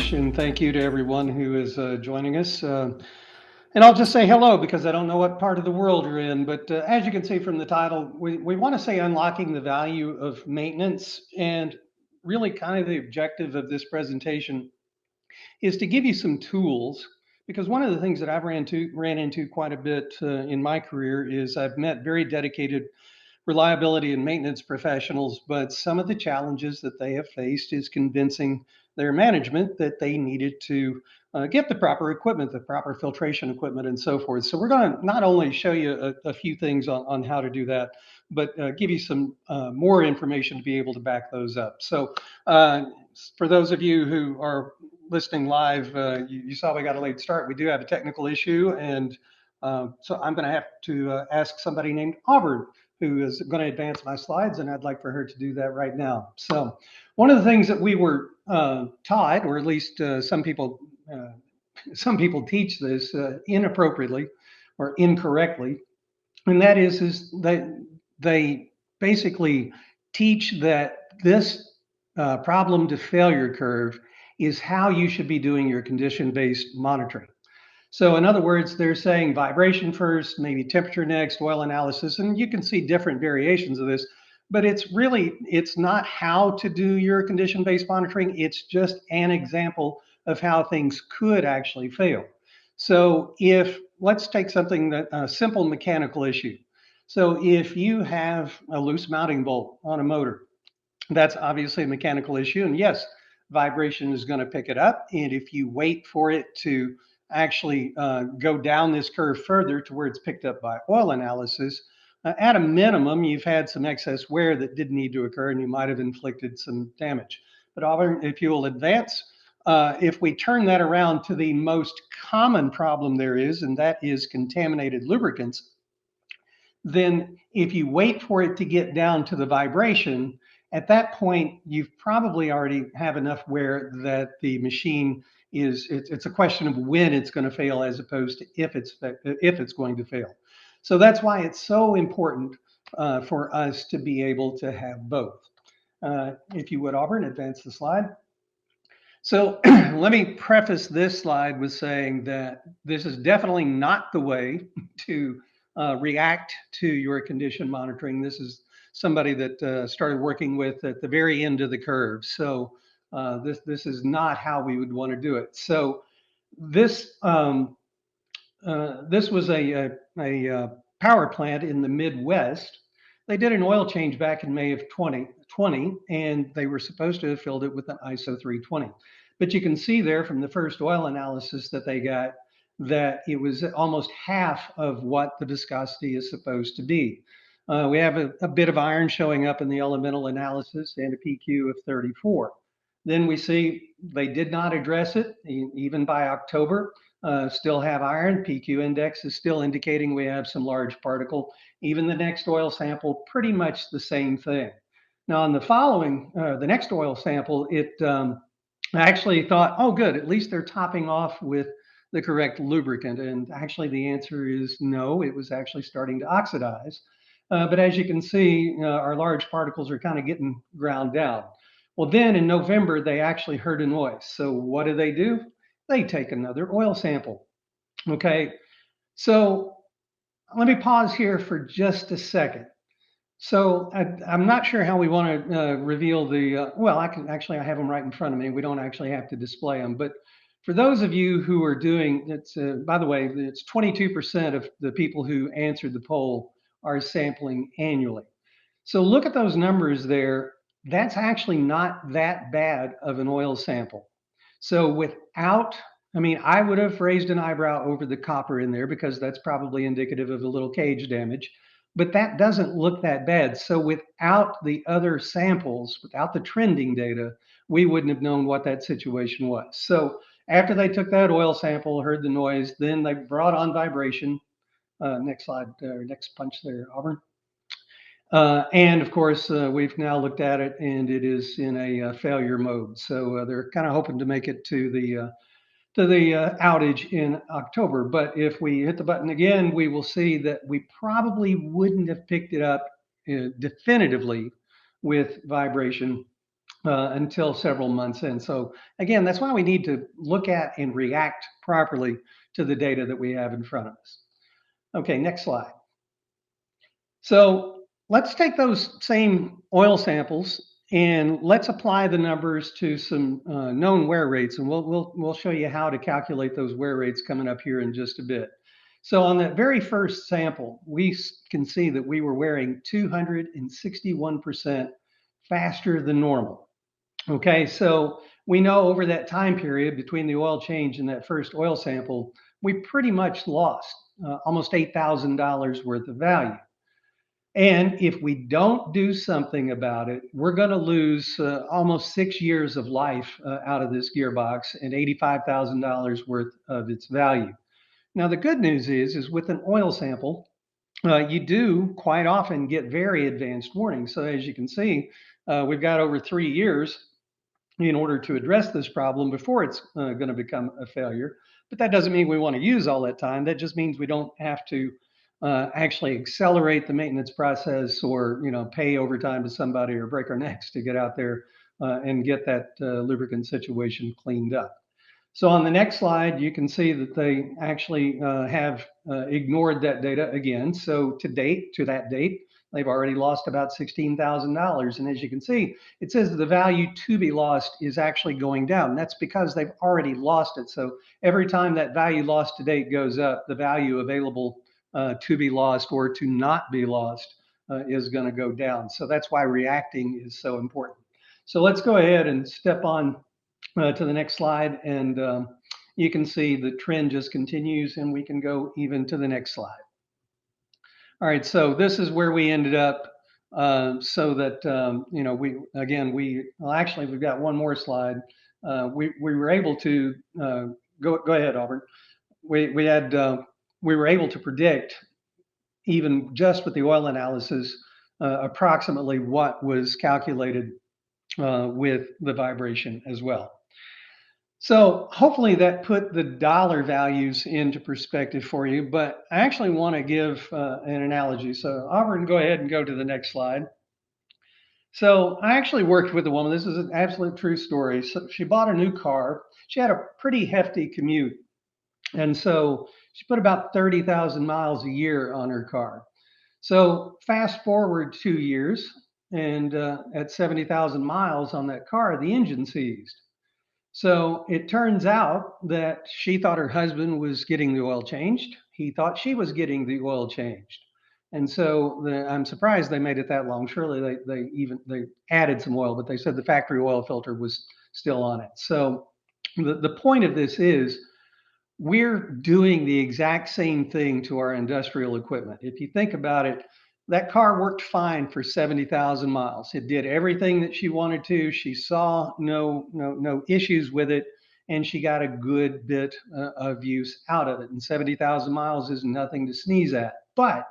much, and thank you to everyone who is joining us. And I'll just say hello because I don't know what part of the world you're in, but as you can see from the title, we want to say unlocking the value of maintenance. And really, kind of the objective of this presentation is to give you some tools. Because one of the things that I've ran into quite a bit in my career is I've met very dedicated reliability and maintenance professionals, but some of the challenges that they have faced is convincing their management that they needed to get the proper equipment, the proper filtration equipment, and so forth. So we're going to not only show you a few things on how to do that, but give you some more information to be able to back those up. So uh, for those of you who are listening live, you saw we got a late start. We do have a technical issue, and so I'm going to have to ask somebody named Auburn who is going to advance my slides, and I'd like for her to do that right now. So one of the things that we were taught, or at least uh, some people teach this inappropriately or incorrectly, and that is that they basically teach that this problem to failure curve is how you should be doing your condition-based monitoring. So in other words, they're saying vibration first, maybe temperature next, oil analysis, and you can see different variations of this, but it's not how to do your condition-based monitoring. It's just an example of how things could actually fail. So if, let's take something that a simple mechanical issue. So if you have a loose mounting bolt on a motor, that's obviously a mechanical issue. And yes, vibration is going to pick it up. And if you wait for it to actually go down this curve further to where it's picked up by oil analysis, at a minimum, you've had some excess wear that didn't need to occur and you might have inflicted some damage. But if you will advance, if we turn that around to the most common problem there is, and that is contaminated lubricants, then if you wait for it to get down to the vibration, at that point, you've probably already have enough wear that the machine it's a question of when it's going to fail as opposed to if it's going to fail. So that's why it's so important for us to be able to have both. If you would, Auburn, advance the slide. So let me preface this slide with saying that this is definitely not the way to react to your condition monitoring. This is somebody that started working with at the very end of the curve. So this is not how we would want to do it. So this this was a power plant in the Midwest. They did an oil change back in May of 2020, and they were supposed to have filled it with an ISO 320. But you can see there from the first oil analysis that they got that it was almost half of what the viscosity is supposed to be. We have a bit of iron showing up in the elemental analysis and a PQ of 34. Then we see they did not address it even by October. Still have iron. PQ index is still indicating we have some large particle. Even the next oil sample, pretty much the same thing. Now, on the next oil sample, I actually thought, oh, good, at least they're topping off with the correct lubricant. And actually, the answer is no, it was actually starting to oxidize. But as you can see, our large particles are kind of getting ground down. Well, then in November, they actually heard a noise. So what do? They take another oil sample. Okay, so let me pause here for just a second. So I'm not sure how we want to reveal well, I have them right in front of me. We don't actually have to display them. But for those of you who are doing, by the way, it's 22% of the people who answered the poll are sampling annually. So look at those numbers there. That's actually not that bad of an oil sample. So I would have raised an eyebrow over the copper in there because that's probably indicative of a little cage damage, but that doesn't look that bad. So without the other samples, without the trending data, we wouldn't have known what that situation was. So after they took that oil sample, heard the noise, then they brought on vibration. Next slide, next punch there, Auburn. And of course, we've now looked at it and it is in a failure mode. So they're kind of hoping to make it to the outage in October. But if we hit the button again, we will see that we probably wouldn't have picked it up definitively with vibration until several months in. So again, that's why we need to look at and react properly to the data that we have in front of us. Okay, next slide. So let's take those same oil samples and let's apply the numbers to some known wear rates, and we'll show you how to calculate those wear rates coming up here in just a bit. So on that very first sample, we can see that we were wearing 261% faster than normal. Okay, so we know over that time period between the oil change and that first oil sample, we pretty much lost almost $8,000 worth of value. And if we don't do something about it, we're going to lose almost 6 years of life out of this gearbox and $85,000 worth of its value. Now, the good news is with an oil sample, you do quite often get very advanced warnings. So as you can see, we've got over 3 years in order to address this problem before it's going to become a failure. But that doesn't mean we want to use all that time. That just means we don't have to actually accelerate the maintenance process or pay overtime to somebody or break our necks to get out there and get that lubricant situation cleaned up. So on the next slide, you can see that they actually have ignored that data again. So to that date, they've already lost about $16,000. And as you can see, it says that the value to be lost is actually going down. That's because they've already lost it. So every time that value lost to date goes up, the value available to be lost or to not be lost is going to go down. So that's why reacting is so important. So let's go ahead and step on to the next slide, and you can see the trend just continues, and we can go even to the next slide. All right, so this is where we ended up. So that we've got one more slide. We were able to go ahead, Auburn. We were able to predict, even just with the oil analysis, approximately what was calculated with the vibration as well. So hopefully that put the dollar values into perspective for you, but I actually want to give an analogy. So Auburn, go ahead and go to the next slide. So I actually worked with a woman. This is an absolute true story. So she bought a new car. She had a pretty hefty commute. And so she put about 30,000 miles a year on her car. So fast forward 2 years, and at 70,000 miles on that car, the engine seized. So it turns out that she thought her husband was getting the oil changed. He thought she was getting the oil changed. And so I'm surprised they made it that long. Surely they added some oil, but they said the factory oil filter was still on it. So the point of this is we're doing the exact same thing to our industrial equipment. If you think about it, that car worked fine for 70,000 miles. It did everything that she wanted to. She saw no issues with it, and she got a good bit of use out of it. And 70,000 miles is nothing to sneeze at. But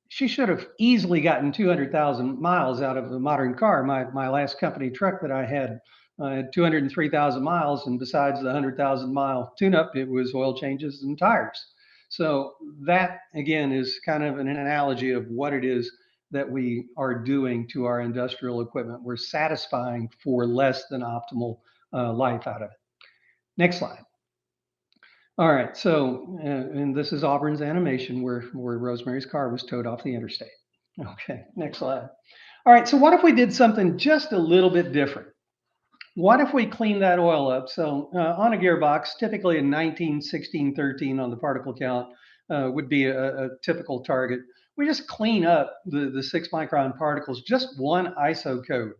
she should have easily gotten 200,000 miles out of a modern car. My last company truck that I had 203,000 miles, and besides the 100,000 mile tune-up, it was oil changes and tires. So that again is kind of an analogy of what it is that we are doing to our industrial equipment. We're satisfying for less than optimal life out of it. Next slide. All right, so and this is Auburn's animation where Rosemary's car was towed off the interstate. Okay, next slide. All right, so what if we did something just a little bit different? What if we clean that oil up? So on a gearbox, typically a 19, 16, 13 on the particle count would be a typical target. We just clean up the 6 micron particles, just one ISO code.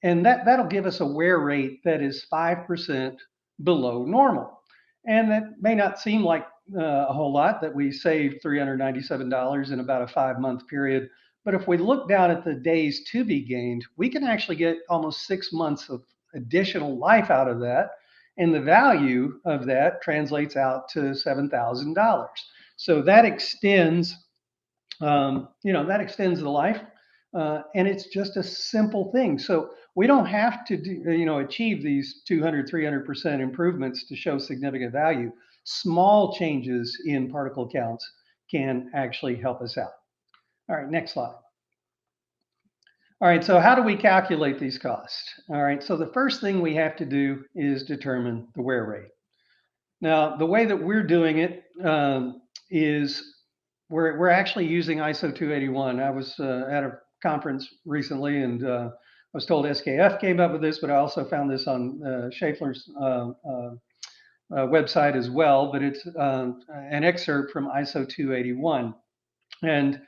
And that'll give us a wear rate that is 5% below normal. And that may not seem like a whole lot, that we saved $397 in about a 5-month period. But if we look down at the days to be gained, we can actually get almost 6 months of additional life out of that. And the value of that translates out to $7,000. So that extends, that extends the life. And it's just a simple thing. So we don't have to achieve these 200, 300% improvements to show significant value. Small changes in particle counts can actually help us out. All right, next slide. All right, so how do we calculate these costs? All right, so the first thing we have to do is determine the wear rate. Now, the way that we're doing it is we're actually using ISO 281. I was at a conference recently, and I was told SKF came up with this, but I also found this on Schaeffler's website as well. But it's an excerpt from ISO 281, and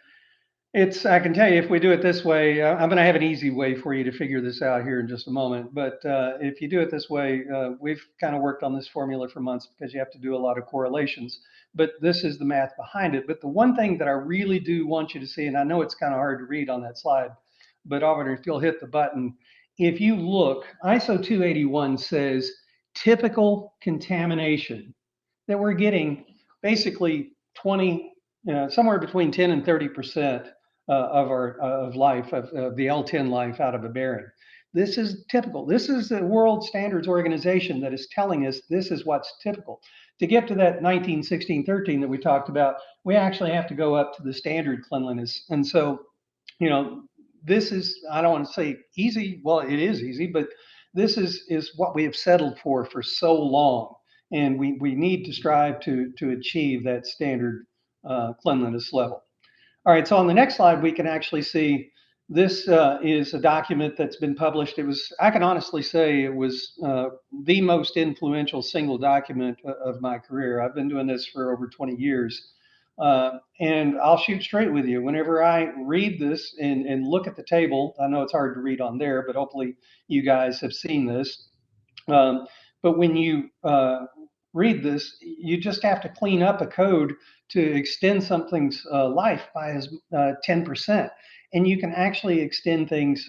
I can tell you, if we do it this way, I'm going to have an easy way for you to figure this out here in just a moment. But if you do it this way, we've kind of worked on this formula for months because you have to do a lot of correlations. But this is the math behind it. But the one thing that I really do want you to see, and I know it's kind of hard to read on that slide, but Auburn, if you'll hit the button, if you look, ISO 281 says typical contamination that we're getting basically 20, somewhere between 10 and 30% of our of life of the L10 life out of a bearing. This is typical. This is the World Standards Organization that is telling us this is what's typical. To get to that 19, 16, 13 that we talked about, we actually have to go up to the standard cleanliness. And so, you know, this is, I don't want to say easy. Well, it is easy, but this is what we have settled for so long. And we need to strive to achieve that standard cleanliness level. All right, so on the next slide, we can actually see this is a document that's been published. It was, I can honestly say it was the most influential single document of my career. I've been doing this for over 20 years. And I'll shoot straight with you. Whenever I read this and look at the table, I know it's hard to read on there, but hopefully you guys have seen this. But when you read this, you just have to clean up a code to extend something's life by as 10%. And you can actually extend things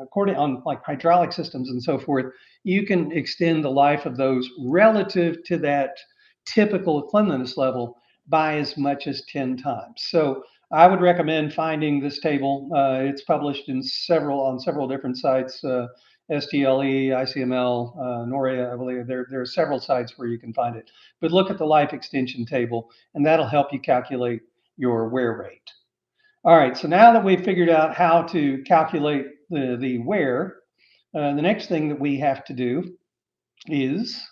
according on like hydraulic systems and so forth. You can extend the life of those relative to that typical cleanliness level by as much as 10 times. So I would recommend finding this table. It's published in on several different sites. STLE, ICML, NORIA, I believe there are several sites where you can find it. But look at the life extension table, and that'll help you calculate your wear rate. All right, so now that we've figured out how to calculate the wear, the next thing that we have to do is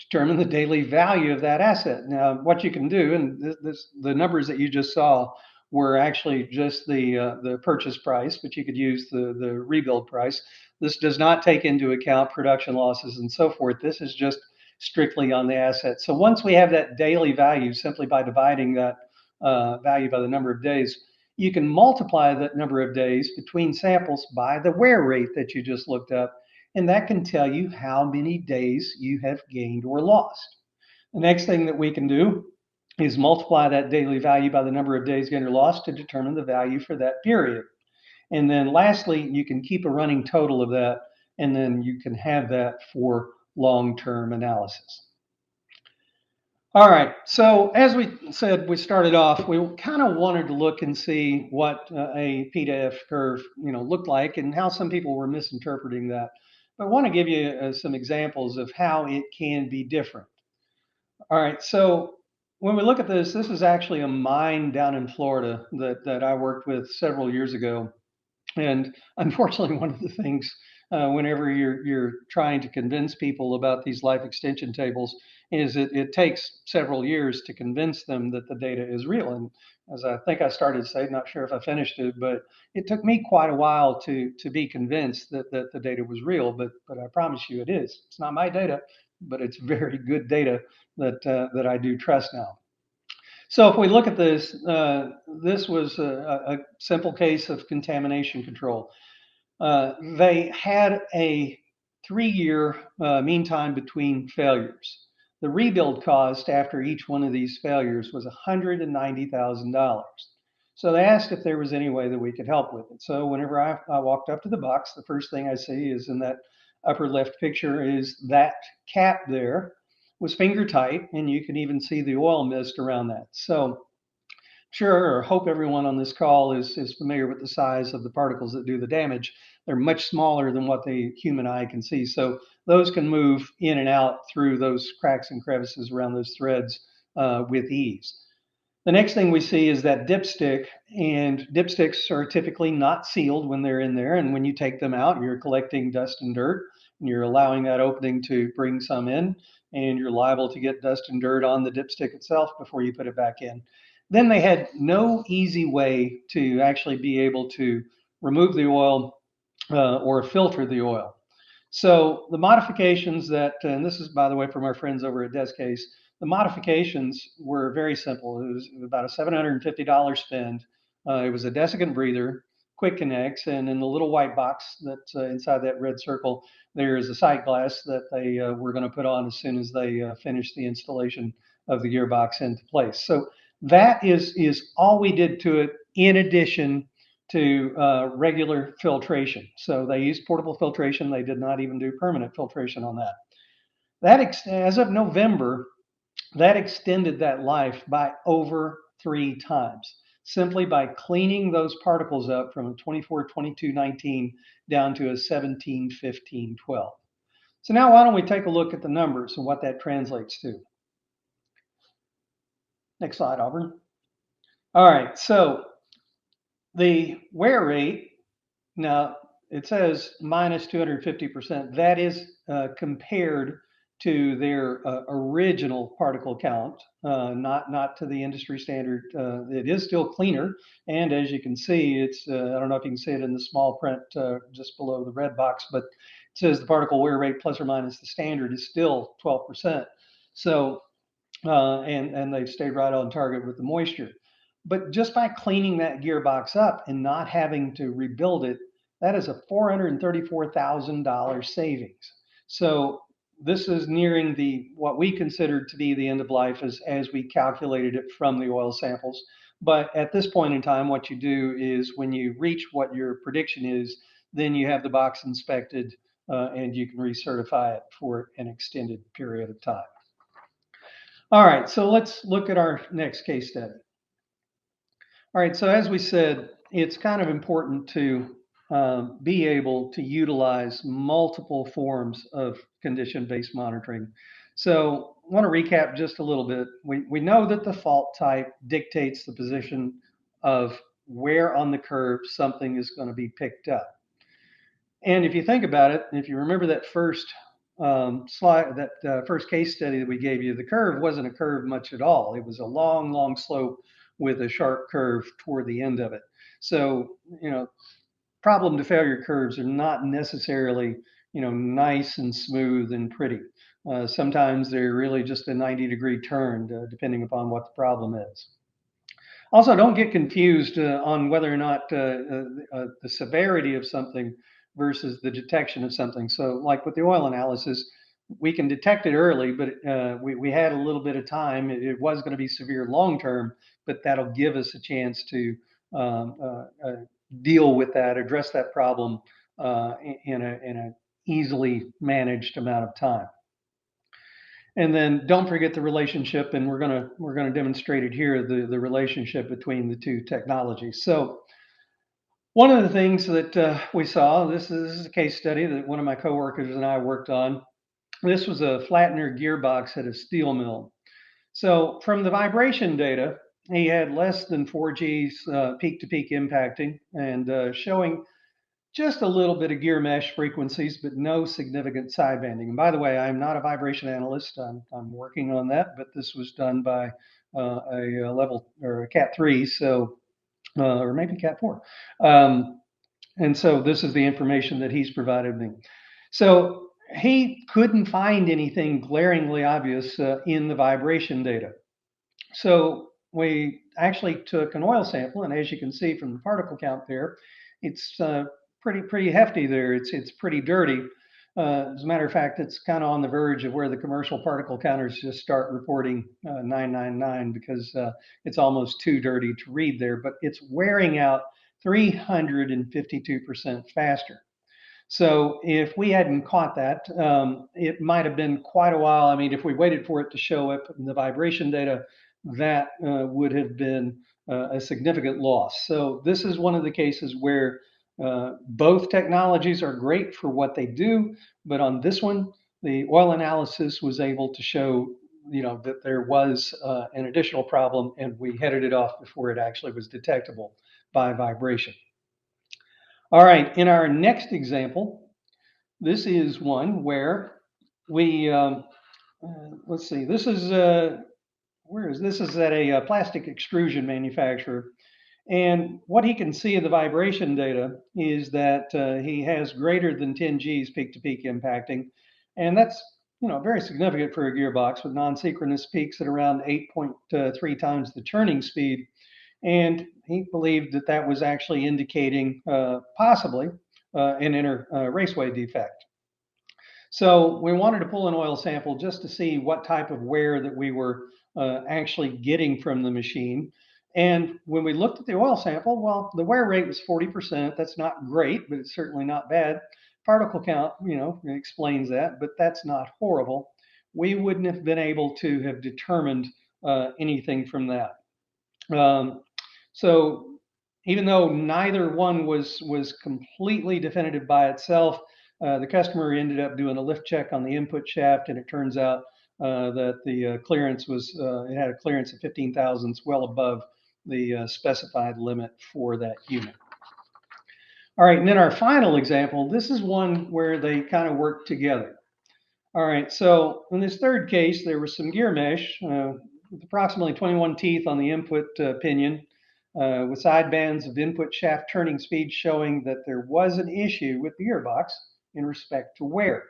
determine the daily value of that asset. Now, what you can do, and the numbers that you just saw were actually just the purchase price, but you could use the rebuild price. This does not take into account production losses and so forth. This is just strictly on the asset. So once we have that daily value, simply by dividing that value by the number of days, you can multiply that number of days between samples by the wear rate that you just looked up, and that can tell you how many days you have gained or lost. The next thing that we can do is multiply that daily value by the number of days gained or lost to determine the value for that period. And then lastly, you can keep a running total of that, and then you can have that for long-term analysis. All right, so as we said, we started off, we kind of wanted to look and see what a P to F curve, looked like and how some people were misinterpreting that. But I want to give you some examples of how it can be different. All right, so when we look at this is actually a mine down in Florida that I worked with several years ago. And unfortunately, one of the things whenever you're trying to convince people about these life extension tables is it takes several years to convince them that the data is real. And as I think I started to say, not sure if I finished it, but it took me quite a while to be convinced that the data was real. But I promise you, it is. It's not my data, but it's very good data that I do trust now. So if we look at this, this was a simple case of contamination control. They had a 3-year mean time between failures. The rebuild cost after each one of these failures was $190,000. So they asked if there was any way that we could help with it. So whenever I walked up to the box, the first thing I see is in that upper left picture is that cap there was finger tight, and you can even see the oil mist around that. So sure, or hope everyone on this call is familiar with the size of the particles that do the damage. They're much smaller than what the human eye can see. So those can move in and out through those cracks and crevices around those threads with ease. The next thing we see is that dipstick, and dipsticks are typically not sealed when they're in there. And when you take them out, you're collecting dust and dirt, and you're allowing that opening to bring some in, and you're liable to get dust and dirt on the dipstick itself before you put it back in. Then they had no easy way to actually be able to remove the oil or filter the oil. So the modifications that, and this is by the way from our friends over at Descase, the modifications were very simple. It was about a $750 spend. It was a desiccant breather, quick connects, and in the little white box that's inside that red circle, there is a sight glass that they were going to put on as soon as they finished the installation of the gearbox into place. So that is all we did to it, in addition to regular filtration. So they used portable filtration. They did not even do permanent filtration on that. As of November, that extended that life by over 3 times, simply by cleaning those particles up from a 24, 22, 19 down to a 17, 15, 12. So now why don't we take a look at the numbers and what that translates to. Next slide, Auburn. All right, so the wear rate, now it says minus 250%. That is compared to their original particle count, not to the industry standard. It is still cleaner, and as you can see, it's I don't know if you can see it in the small print just below the red box, but it says the particle wear rate plus or minus the standard is still 12%. So and they've stayed right on target with the moisture. But just by cleaning that gearbox up and not having to rebuild it, that is a $434,000 savings. So this is nearing the what we considered to be the end of life as we calculated it from the oil samples. But at this point in time, what you do is when you reach what your prediction is, then you have the box inspected and you can recertify it for an extended period of time. All right, so let's look at our next case study. All right, so as we said, it's kind of important to be able to utilize multiple forms of condition-based monitoring. So I want to recap just a little bit. We know that the fault type dictates the position of where on the curve something is going to be picked up. And if you think about it, if you remember that first slide, that first case study that we gave you, the curve wasn't a curve much at all. It was a long, long slope with a sharp curve toward the end of it. So, problem to failure curves are not necessarily, nice and smooth and pretty. Sometimes they're really just a 90-degree turn, depending upon what the problem is. Also, don't get confused on whether or not the severity of something versus the detection of something. So, like with the oil analysis, we can detect it early, but we had a little bit of time. It was going to be severe long term, but that'll give us a chance to deal with that, address that problem in a easily managed amount of time. And then don't forget the relationship, and we're gonna demonstrate it here, the relationship between the two technologies. So one of the things that we saw, this is a case study that one of my coworkers and I worked on. This was a flattener gearbox at a steel mill. So from the vibration data, he had less than 4 Gs peak-to-peak impacting and showing just a little bit of gear mesh frequencies, but no significant sidebanding. And by the way, I'm not a vibration analyst. I'm working on that, but this was done by a level or a Cat 3, so or maybe Cat 4. And so this is the information that he's provided me. So he couldn't find anything glaringly obvious in the vibration data. So we actually took an oil sample, and as you can see from the particle count there, it's pretty hefty there. It's pretty dirty. As a matter of fact, it's kind of on the verge of where the commercial particle counters just start reporting 999 because it's almost too dirty to read there. But it's wearing out 352% faster. So if we hadn't caught that, it might have been quite a while. I mean, if we waited for it to show up in the vibration data, that would have been a significant loss. So this is one of the cases where both technologies are great for what they do, but on this one, the oil analysis was able to show that there was an additional problem, and we headed it off before it actually was detectable by vibration. All right, in our next example, this is one where we, let's see, this is, where is this? Is at a plastic extrusion manufacturer. And what he can see of the vibration data is that he has greater than 10 Gs peak to peak impacting. And that's very significant for a gearbox with non-synchronous peaks at around 8.3 times the turning speed. And he believed that that was actually indicating possibly an inner raceway defect. So we wanted to pull an oil sample just to see what type of wear that we were actually getting from the machine. And when we looked at the oil sample, well, the wear rate was 40%. That's not great, but it's certainly not bad. Particle count, explains that, but that's not horrible. We wouldn't have been able to have determined anything from that. So even though neither one was completely definitive by itself, the customer ended up doing a lift check on the input shaft, and it turns out that the clearance was it had a clearance of 15 thousandths, well above the specified limit for that unit. All right, and then our final example, this is one where they kind of work together. All right, so in this third case, there was some gear mesh with approximately 21 teeth on the input pinion, with side bands of input shaft turning speed showing that there was an issue with the gearbox in respect to wear.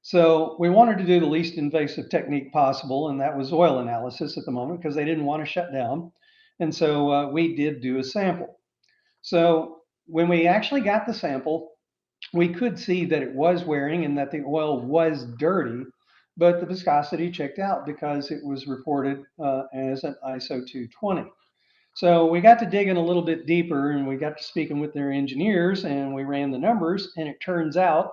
So we wanted to do the least invasive technique possible, and that was oil analysis at the moment because they didn't want to shut down. And so we did do a sample. So when we actually got the sample, we could see that it was wearing and that the oil was dirty, but the viscosity checked out because it was reported as an ISO 220. So we got to digging a little bit deeper, and we got to speaking with their engineers, and we ran the numbers, and it turns out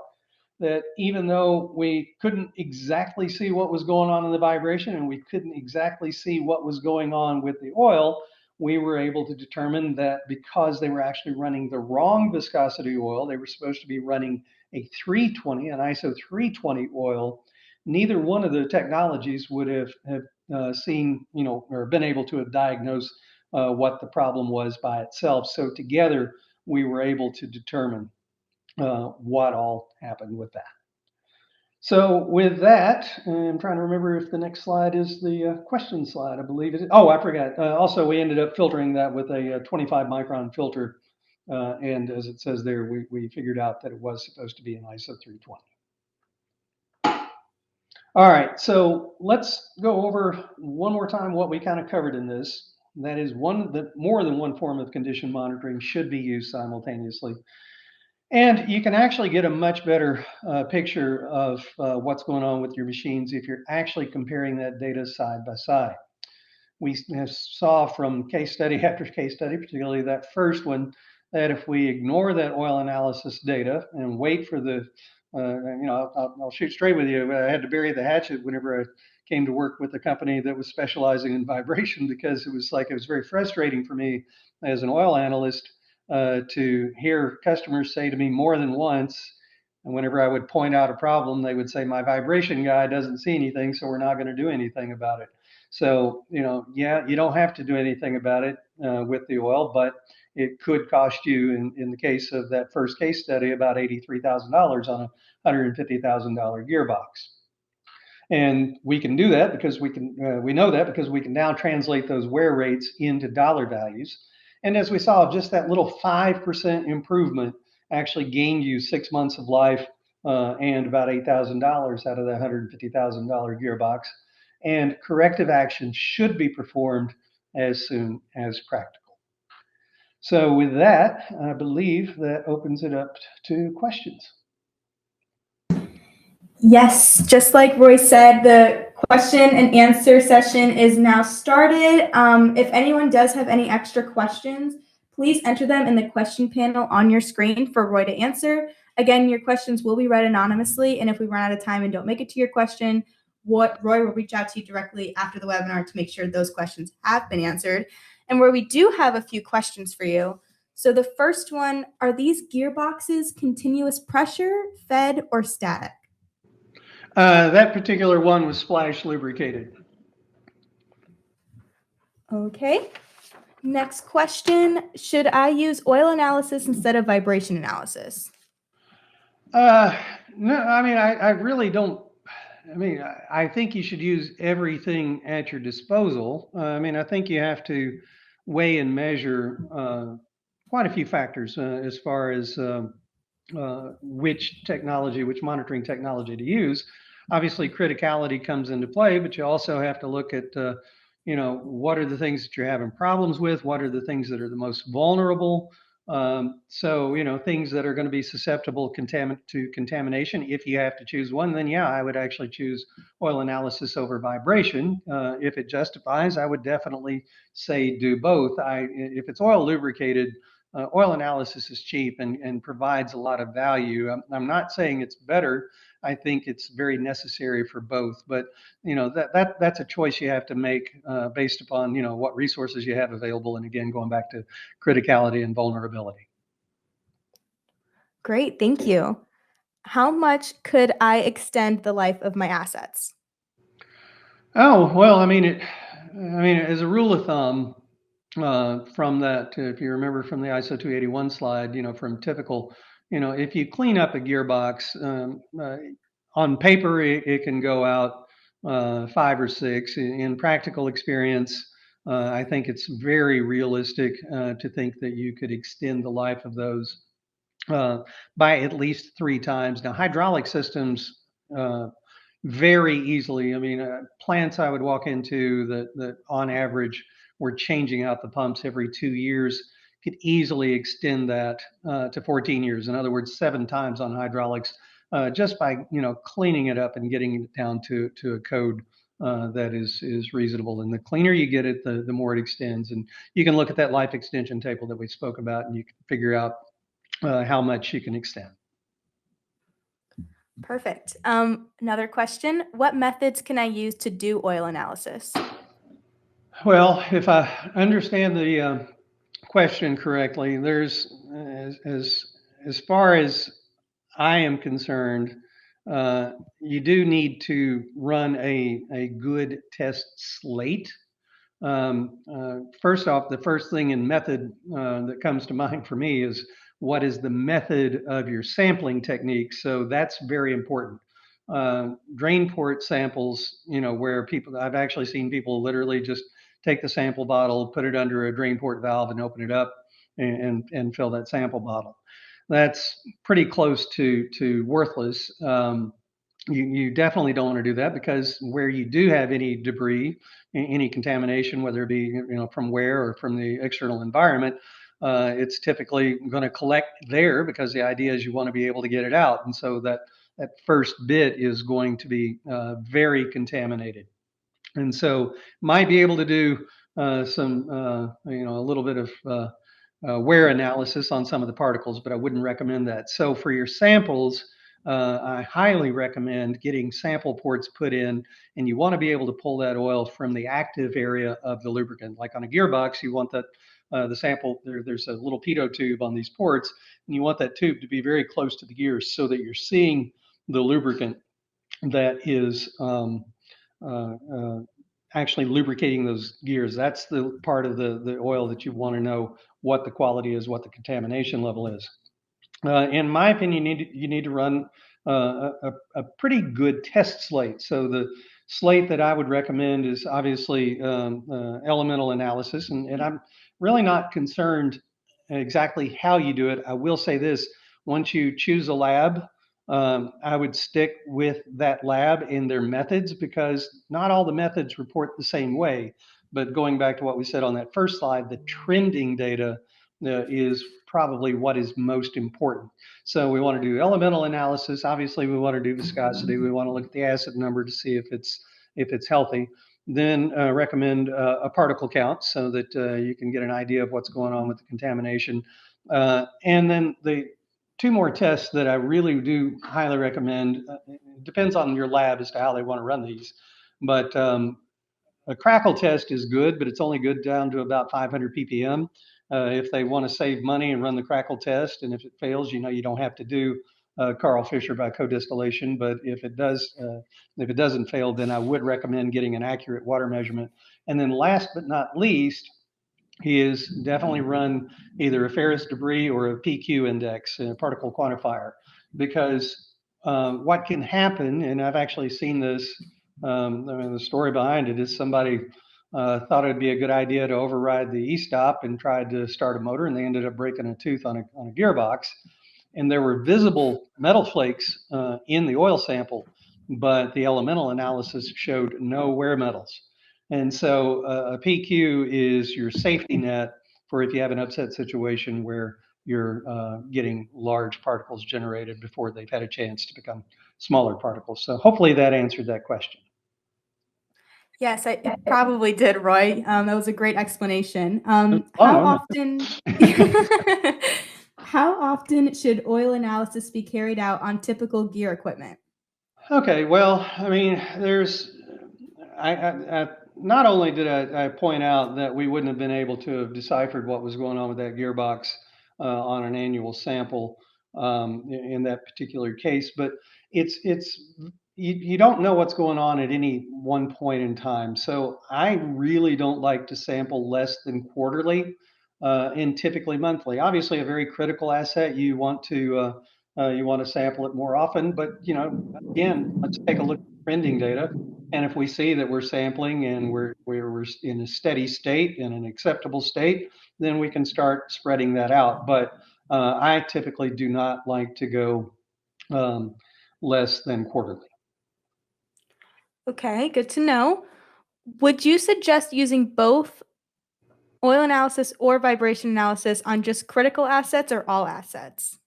that even though we couldn't exactly see what was going on in the vibration and we couldn't exactly see what was going on with the oil, we were able to determine that because they were actually running the wrong viscosity oil, they were supposed to be running a 320, an ISO 320 oil, neither one of the technologies would have seen, or been able to have diagnosed what the problem was by itself. So together, we were able to determine what all happened with that. So with that, I'm trying to remember if the next slide is the question slide. I believe it is. Oh, I forgot. Also, we ended up filtering that with a 25 micron filter. And as it says there, we figured out that it was supposed to be an ISO 320. All right, so let's go over one more time what we kind of covered in this. That is more than one form of condition monitoring should be used simultaneously. And you can actually get a much better picture of what's going on with your machines if you're actually comparing that data side by side. We saw from case study after case study, particularly that first one, that if we ignore that oil analysis data and wait for the, I'll shoot straight with you. I had to bury the hatchet whenever I came to work with a company that was specializing in vibration because it was very frustrating for me as an oil analyst to hear customers say to me more than once, and whenever I would point out a problem, they would say, my vibration guy doesn't see anything, so we're not going to do anything about it. So, yeah, you don't have to do anything about it with the oil, but it could cost you, in the case of that first case study, about $83,000 on a $150,000 gearbox. And we can do that because we know that because we can now translate those wear rates into dollar values. And as we saw, just that little 5% improvement actually gained you 6 months of life and about $8,000 out of that $150,000 gearbox. And corrective action should be performed as soon as practical. So with that, I believe that opens it up to questions. Yes, just like Roy said, the question and answer session is now started. If anyone does have any extra questions, please enter them in the question panel on your screen for Roy to answer. Again, your questions will be read anonymously, and if we run out of time and don't make it to your question, Roy will reach out to you directly after the webinar to make sure those questions have been answered. And where we do have a few questions for you. So the first one, are these gearboxes continuous pressure, fed, or static? That particular one was splash lubricated. Okay. Next question. Should I use oil analysis instead of vibration analysis? Uh, no, I mean, I really don't. I mean, I think you should use everything at your disposal. I mean, I think you have to weigh and measure quite a few factors as far as which technology, which monitoring technology to use. Obviously, criticality comes into play, but you also have to look at, what are the things that you're having problems with? What are the things that are the most vulnerable? Things that are going to be susceptible to contamination. If you have to choose one, then yeah, I would actually choose oil analysis over vibration. If it justifies, I would definitely say do both. If it's oil lubricated, oil analysis is cheap and provides a lot of value. I'm not saying it's better. I think it's very necessary for both, but that's a choice you have to make based upon what resources you have available, and again going back to criticality and vulnerability. Great, thank you. How much could I extend the life of my assets? Oh well, as a rule of thumb, from that, if you remember from the ISO 281 slide, from typical, if you clean up a gearbox, on paper, it can go out 5 or 6. In practical experience, I think it's very realistic to think that you could extend the life of those uh, by at least 3 times. Now, hydraulic systems very easily. I mean, plants I would walk into that on average were changing out the pumps every 2 years could easily extend that to 14 years. In other words, 7 times on hydraulics, just by cleaning it up and getting it down to a code that is reasonable. And the cleaner you get it, the more it extends. And you can look at that life extension table that we spoke about, and you can figure out how much you can extend. Perfect. Another question. What methods can I use to do oil analysis? Well, if I understand the question correctly, there's as far as I am concerned, you do need to run a good test slate. First off, the first thing in method that comes to mind for me is what is the method of your sampling technique. So that's very important. Drain port samples, where I've actually seen people literally just take the sample bottle, put it under a drain port valve, and open it up and fill that sample bottle. That's pretty close to worthless. You definitely don't want to do that, because where you do have any debris, any contamination, whether it be from wear or from the external environment, it's typically going to collect there, because the idea is you want to be able to get it out, and so that first bit is going to be very contaminated, and so might be able to do some a little bit of wear analysis on some of the particles, but I wouldn't recommend that. So for your samples, I highly recommend getting sample ports put in, and you want to be able to pull that oil from the active area of the lubricant. Like on a gearbox, you want that the sample there's a little pitot tube on these ports, and you want that tube to be very close to the gears so that you're seeing the lubricant that is actually lubricating those gears. That's the part of the oil that you want to know what the quality is, what the contamination level is. In my opinion, you need to run a pretty good test slate. So the slate that I would recommend is obviously elemental analysis, and I'm really not concerned exactly how you do it. I will say this: once you choose a lab, I would stick with that lab in their methods, because not all the methods report the same way. But going back to what we said on that first slide, the trending data is probably what is most important. So we want to do elemental analysis. Obviously, we want to do viscosity. We want to look at the acid number to see if it's healthy. Then recommend a particle count so that you can get an idea of what's going on with the contamination. And then the 2 more tests that I really do highly recommend. It depends on your lab as to how they want to run these, but a crackle test is good, but it's only good down to about 500 ppm. If they want to save money and run the crackle test, and if it fails, you don't have to do Carl Fisher by co-distillation. But if it doesn't fail, then I would recommend getting an accurate water measurement. And then last but not least, he is definitely run either a ferrous debris or a PQ index, a particle quantifier, because what can happen, and I've actually seen this, I mean, the story behind it is somebody thought it'd be a good idea to override the e-stop and tried to start a motor, and they ended up breaking a tooth on a gearbox. And there were visible metal flakes in the oil sample, but the elemental analysis showed no wear metals. And so a PQ is your safety net for if you have an upset situation where you're getting large particles generated before they've had a chance to become smaller particles. So hopefully that answered that question. Yes, it probably did, Roy. That was a great explanation. Oh, How no. often how often should oil analysis be carried out on typical gear equipment? Okay, well, I mean, not only did I point out that we wouldn't have been able to have deciphered what was going on with that gearbox on an annual sample in that particular case, but you don't know what's going on at any one point in time. So I really don't like to sample less than quarterly and typically monthly. Obviously, a very critical asset, you want to sample it more often, but again, let's take a look at trending data. And if we see that we're sampling and we're in a steady state, in an acceptable state, then we can start spreading that out. But I typically do not like to go less than quarterly. Okay, good to know. Would you suggest using both oil analysis or vibration analysis on just critical assets or all assets?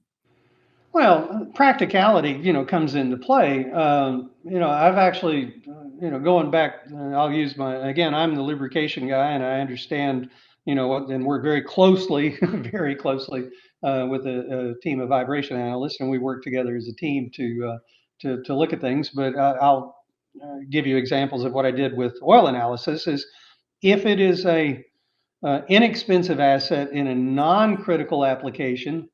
Well, practicality, comes into play. I've actually, going back, again, I'm the lubrication guy and I understand, and we're very closely, very closely with a team of vibration analysts, and we work together as a team to look at things. But I'll give you examples of what I did with oil analysis is if it is a inexpensive asset in a non-critical application,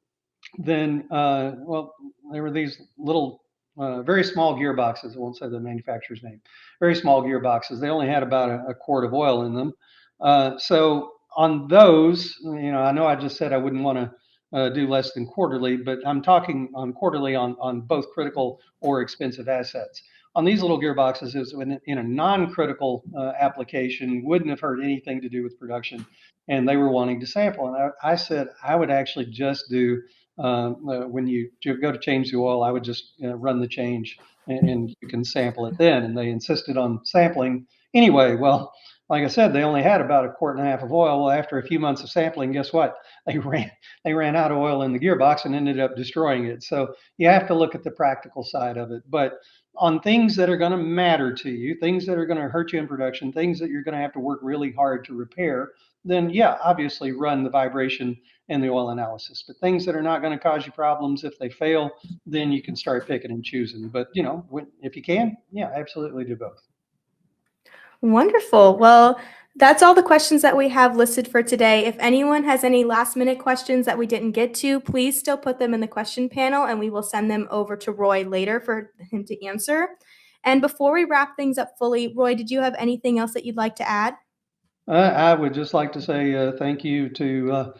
then well, there were these little very small gearboxes. I won't say the manufacturer's name. Very small gearboxes. They only had about a quart of oil in them. So on those, I know I just said I wouldn't want to do less than quarterly, but I'm talking on quarterly on both critical or expensive assets. On these little gearboxes, is in a non-critical application, wouldn't have heard anything to do with production, and they were wanting to sample. And I said I would actually just do when you go to change the oil, I would just run the change and you can sample it then. And they insisted on sampling anyway. Well, like I said, they only had about a quart and a half of oil. Well, after a few months of sampling, guess what? They ran out of oil in the gearbox and ended up destroying it. So you have to look at the practical side of it. But on things that are going to matter to you, things that are going to hurt you in production, things that you're going to have to work really hard to repair, then yeah, obviously run the vibration and the oil analysis. But things that are not going to cause you problems, if they fail, then you can start picking and choosing. But if you can, yeah, absolutely do both. Wonderful. Well, that's all the questions that we have listed for today. If anyone has any last minute questions that we didn't get to, please still put them in the question panel and we will send them over to Roy later for him to answer. And before we wrap things up fully, Roy, did you have anything else that you'd like to add? I would just like to say thank you to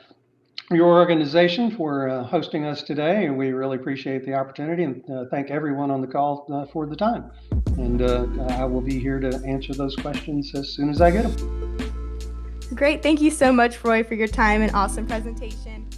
your organization for hosting us today, and we really appreciate the opportunity, and thank everyone on the call for the time. And I will be here to answer those questions as soon as I get them. Great. Thank you so much, Roy, for your time and awesome presentation.